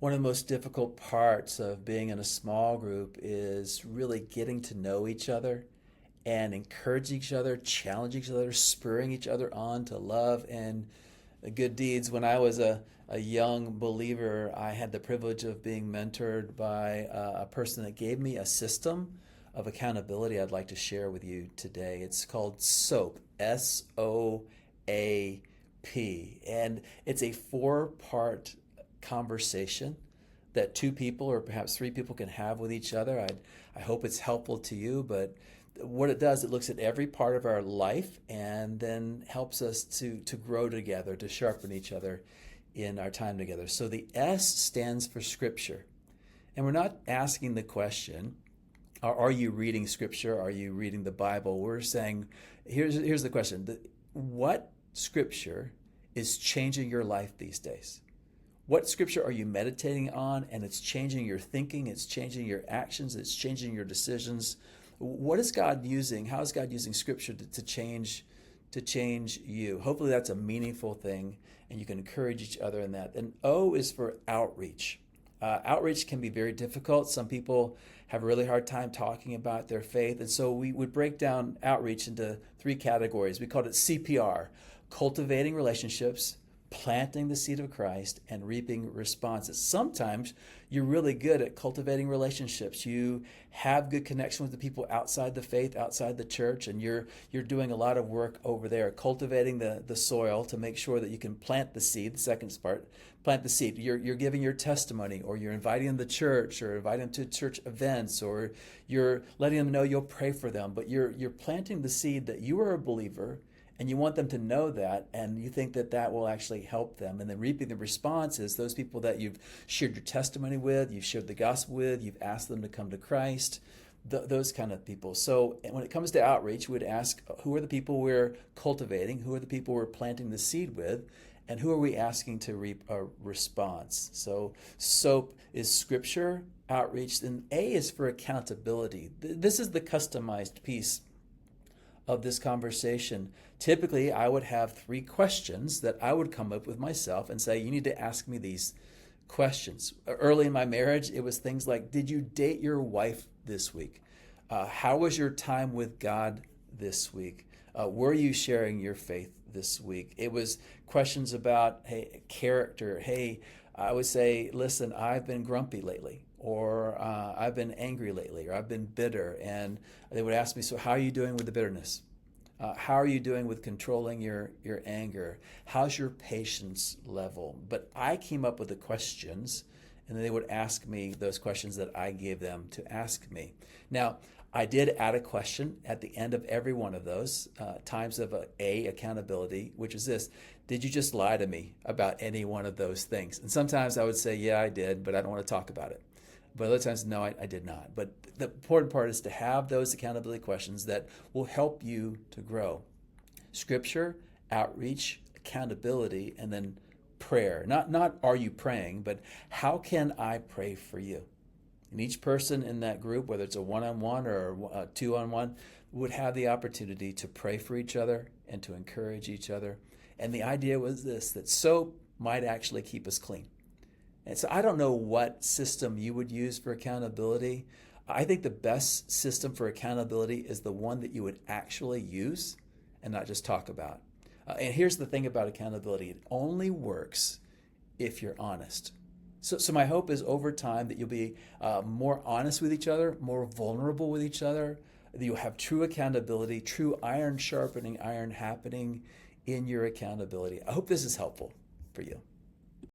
One of the most difficult parts of being in a small group is really getting to know each other and encouraging each other, challenging each other, spurring each other on to love and good deeds. When I was a young believer, I had the privilege of being mentored by a person that gave me a system of accountability I'd like to share with you today. It's called SOAP, SOAP. And it's a four-part conversation that two people or perhaps three people can have with each other. I hope it's helpful to you, but what it does, it looks at every part of our life and then helps us to grow together, to sharpen each other in our time together. So the S stands for Scripture. And we're not asking the question, are you reading Scripture? Are you reading the Bible? We're saying, here's the question. What Scripture is changing your life these days? What Scripture are you meditating on and it's changing your thinking, it's changing your actions, it's changing your decisions? What is God using? How is God using Scripture to change you? Hopefully that's a meaningful thing and you can encourage each other in that. And O is for outreach. Outreach can be very difficult. Some people have a really hard time talking about their faith. And so we would break down outreach into three categories. We called it CPR, cultivating relationships, planting the seed of Christ, and reaping responses. Sometimes you're really good at cultivating relationships. You have good connection with the people outside the faith, outside the church, and you're doing a lot of work over there, cultivating the soil to make sure that you can plant the seed. The second part, plant the seed. You're giving your testimony, or you're inviting them to church, or inviting them to church events, or you're letting them know you'll pray for them. But you're planting the seed that you are a believer, and you want them to know that, and you think that that will actually help them. And then reaping the response is those people that you've shared your testimony with, you've shared the gospel with, you've asked them to come to Christ, those kind of people. So when it comes to outreach, we would ask, who are the people we're cultivating? Who are the people we're planting the seed with? And who are we asking to reap a response? So SOAP is Scripture, outreach, and A is for accountability. This is the customized piece of this conversation. Typically, I would have three questions that I would come up with myself and say, you need to ask me these questions. Early in my marriage, it was things like, did you date your wife this week? How was your time with God this week? Were you sharing your faith this week? It was questions about, hey, character. Hey, I would say, listen, I've been grumpy lately, or I've been angry lately, or I've been bitter. And they would ask me, so how are you doing with the bitterness? How are you doing with controlling your anger? How's your patience level? But I came up with the questions, and then they would ask me those questions that I gave them to ask me. Now, I did add a question at the end of every one of those times of accountability, which is this: did you just lie to me about any one of those things? And sometimes I would say, yeah, I did, but I don't want to talk about it. But other times, no, I did not. But the important part is to have those accountability questions that will help you to grow. Scripture, outreach, accountability, and then prayer. Not are you praying, but how can I pray for you? And each person in that group, whether it's a one-on-one or a two-on-one, would have the opportunity to pray for each other and to encourage each other. And the idea was this, that soap might actually keep us clean. And so I don't know what system you would use for accountability. I think the best system for accountability is the one that you would actually use and not just talk about. And here's the thing about accountability: it only works if you're honest. So my hope is over time that you'll be more honest with each other, more vulnerable with each other, that you'll have true accountability, true iron sharpening iron happening in your accountability. I hope this is helpful for you.